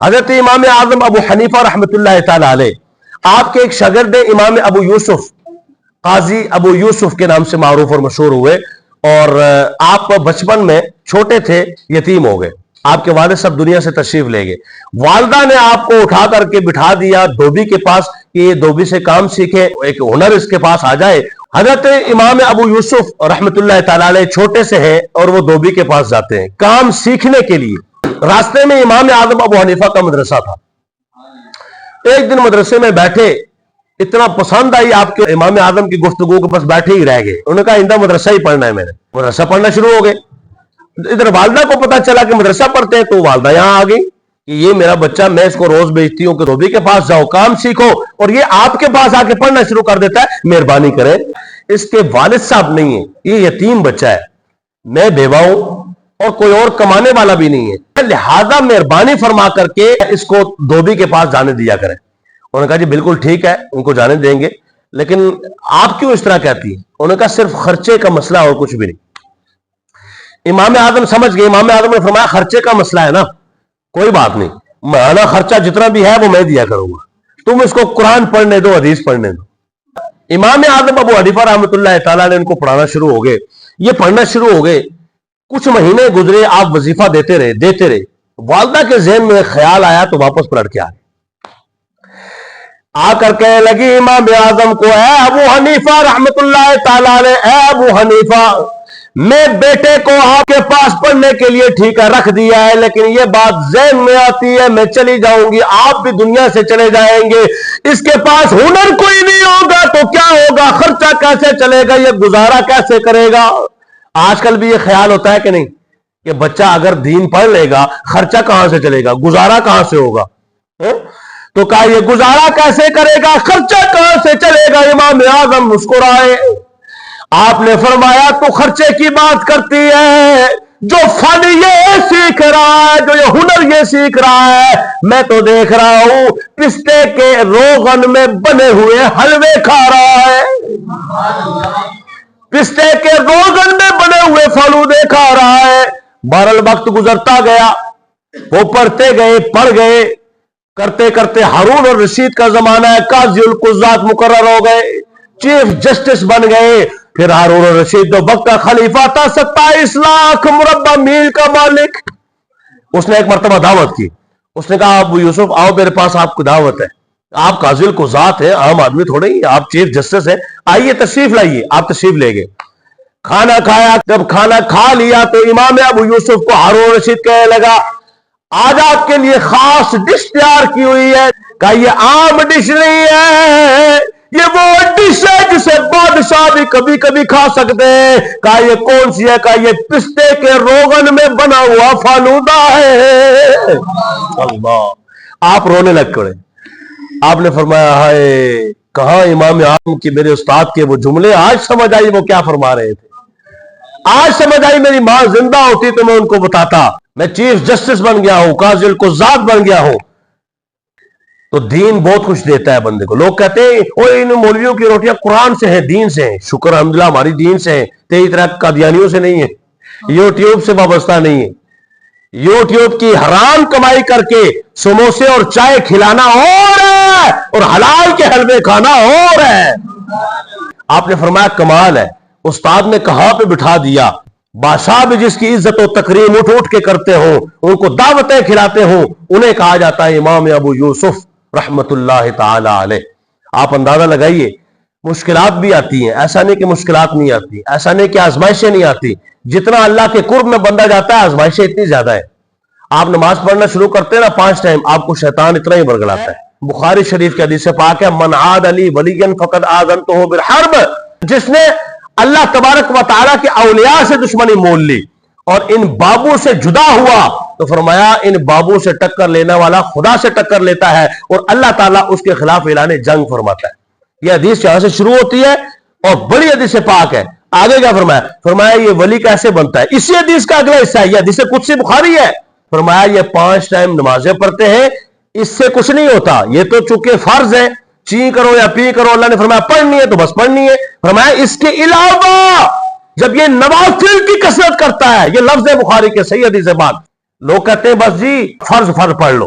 حضرت امام اعظم ابو حنیفہ رحمۃ اللہ تعالی علیہ آپ کے ایک شاگرد امام ابو یوسف، قاضی ابو یوسف کے نام سے معروف اور مشہور ہوئے، اور آپ بچپن میں چھوٹے تھے، یتیم ہو گئے، آپ کے والد صاحب دنیا سے تشریف لے گئے، والدہ نے آپ کو اٹھا کر کے بٹھا دیا دھوبی کے پاس کہ یہ دھوبی سے کام سیکھے، ایک ہنر اس کے پاس آ جائے۔ حضرت امام ابو یوسف رحمۃ اللہ تعالی علیہ چھوٹے سے ہیں اور وہ دھوبی کے پاس جاتے ہیں کام سیکھنے کے لیے۔ راستے میں امام اعظم ابو حنیفہ کا مدرسہ تھا، ایک دن مدرسے میں بیٹھے، اتنا پسند آئی آپ کے امام اعظم کی گفتگو کے پاس بیٹھے ہی رہ گئے، انہوں نے کہا آئندہ مدرسہ ہی پڑھنا ہے، میں نے مدرسہ پڑھنا شروع ہو گئے۔ ادھر والدہ کو پتا چلا کہ مدرسہ پڑھتے ہیں تو والدہ یہاں آ گئی کہ یہ میرا بچہ، میں اس کو روز بھیجتی ہوں کہ دھوبی کے پاس جاؤ کام سیکھو، اور یہ آپ کے پاس آ کے پڑھنا شروع کر دیتا ہے، مہربانی کریں، اس کے والد صاحب نہیں ہیں، یہ یتیم بچہ ہے، میں بیوہ ہوں اور کوئی اور کمانے والا بھی نہیں ہے، لہذا مہربانی فرما کر کے اس کو دھوبی کے پاس جانے دیا کریں۔ انہوں نے کہا جی بالکل ٹھیک ہے، ان کو جانے دیں گے، لیکن آپ کیوں اس طرح کہتی ہیں؟ انہوں نے کہا صرف خرچے کا مسئلہ اور کچھ بھی نہیں۔ امام اعظم سمجھ گئے، امام اعظم نے فرمایا خرچے کا مسئلہ ہے نا، کوئی بات نہیں، مانا خرچہ جتنا بھی ہے وہ میں دیا کروں گا، تم اس کو قرآن پڑھنے دو، حدیث پڑھنے دو۔ امام اعظم ابو حنیفہ رحمۃ اللہ تعالیٰ نے ان کو پڑھانا شروع ہو گئے، یہ پڑھنا شروع ہو گئے، کچھ مہینے گزرے، آپ وظیفہ دیتے رہے، والدہ کے ذہن میں خیال آیا تو واپس پلٹ کے آ کر کہنے لگی امام اعظم کو، اے ابو حنیفہ رحمۃ اللہ تعالیٰ علیہ، اے ابو حنیفہ، میں بیٹے کو آپ کے پاس پڑھنے کے لیے ٹھیک ہے رکھ دیا ہے، لیکن یہ بات ذہن میں آتی ہے میں چلی جاؤں گی، آپ بھی دنیا سے چلے جائیں گے، اس کے پاس ہنر کوئی نہیں ہوگا تو کیا ہوگا، خرچہ کیسے چلے گا، یہ گزارا کیسے کرے گا۔ آج کل بھی یہ خیال ہوتا ہے کہ نہیں کہ بچہ اگر دین پڑھ لے گا خرچہ کہاں سے چلے گا، گزارا کہاں سے ہوگا، تو کہا یہ گزارا کیسے کرے گا، خرچہ کہاں سے چلے گا۔ امام اعظم مسکرائے، آپ نے فرمایا تو خرچے کی بات کرتی ہے، جو فن یہ سیکھ رہا ہے، جو یہ ہنر یہ سیکھ رہا ہے، میں تو دیکھ رہا ہوں پستے کے روغن میں بنے ہوئے حلوے کھا رہا ہے، پستے کے روغن میں بنے ہوئے فلودے کھا رہا ہے۔ بہرحال وقت گزرتا گیا، وہ پڑھتے گئے، پڑھ گئے، کرتے کرتے ہارون اور رشید کا زمانہ ہے، قاضی القضات مقرر ہو گئے، چیف جسٹس بن گئے۔ پھر ہارون اور رشید جو وقت کا خلیفہ تھا، 27 لاکھ مربع میل کا مالک، اس نے ایک مرتبہ دعوت کی، اس نے کہا ابو یوسف آؤ میرے پاس، آپ کو دعوت ہے، آپ قاضی القضات ہیں، عام آدمی تھوڑے ہی، آپ چیف جسٹس ہیں، آئیے تشریف لائیے۔ آپ تشریف لے گئے، کھانا کھایا، جب کھانا کھا لیا تو امام ابو یوسف کو ہارون رشید کہنے لگا آج آپ کے لیے خاص ڈش تیار کی ہوئی ہے۔ کہا یہ عام ڈش نہیں ہے، یہ وہ ڈش ہے جسے بادشاہ بھی کبھی کبھی کھا سکتے ہیں۔ کہا یہ کون سی ہے؟ کہا یہ پستے کے روغن میں بنا ہوا فالودہ ہے۔ اللہ، آپ رونے لگ پڑے۔ آپ نے فرمایا ہائے، کہاں امام اعظم کی میرے استاد کے وہ جملے، آج سمجھ آئی وہ کیا فرما رہے تھے، آج سمجھ آئی میری ماں زندہ ہوتی تو میں ان کو بتاتا، میں چیف جسٹس بن گیا ہوں، قاضی القضات بن گیا ہوں۔ تو دین بہت کچھ دیتا ہے بندے کو۔ لوگ کہتے ہیں ان مولویوں کی روٹیاں قرآن سے ہیں، دین سے ہیں، شکر الحمدللہ ہماری دین سے ہیں، تیری طرح قادیانیوں سے نہیں ہے، یوٹیوب سے وابستہ نہیں ہے۔ یوٹیوب کی حرام کمائی کر کے سموسے اور چائے کھلانا اور ہے، اور حلال کے حلوے کھانا اور ہے۔ آپ نے فرمایا کمال ہے، استاد نے کہاں پہ بٹھا دیا، بادشاہ بھی جس کی عزت و تکریم اٹھ اٹھ کے کرتے ہوں، ان کو دعوتیں کھلاتے ہوں، انہیں کہا جاتا ہے امام ابو یوسف رحمت اللہ تعالی علیہ۔ آپ اندازہ لگائیے، مشکلات بھی آتی ہیں، ایسا نہیں کہ مشکلات نہیں آتی، ایسا نہیں کہ آزمائشیں نہیں آتی، جتنا اللہ کے قرب میں بندہ جاتا ہے آزمائشیں اتنی زیادہ ہے۔ آپ نماز پڑھنا شروع کرتے ہیں نا 5 ٹائم، آپ کو شیطان اتنا ہی برگلاتا ہے۔ بخاری شریف کے حدیث پاک ہے، من عاد علی ولی فقد آذنتہ بالحرب، جس نے اللہ تبارک و تعالیٰ کے اولیاء سے دشمنی مول لی اور ان بابوں سے جدا ہوا، تو فرمایا ان بابوں سے ٹکر لینے والا خدا سے ٹکر لیتا ہے اور اللہ تعالیٰ اس کے خلاف اعلان جنگ فرماتا ہے۔ یہ حدیث یہاں سے شروع ہوتی ہے اور بڑی حدیث پاک ہے۔ آگے کیا فرمایا؟ فرمایا یہ ولی کیسے بنتا ہے، اسی حدیث کا اگلا حصہ ہے، یہ حدیث قدسی بخاری ہے۔ فرمایا یہ 5 ٹائم نمازیں پڑھتے ہیں، اس سے کچھ نہیں ہوتا، یہ تو چونکہ فرض ہے، چی کرو یا پی کرو، اللہ نے فرمایا پڑھنی ہے تو بس پڑھنی ہے۔ فرمایا اس کے علاوہ جب یہ نوافل کی کثرت کرتا ہے، یہ لفظ ہے بخاری کے، صحیح حدیث ہے بات۔ لوگ کہتے ہیں بس جی فرض پڑھ لو،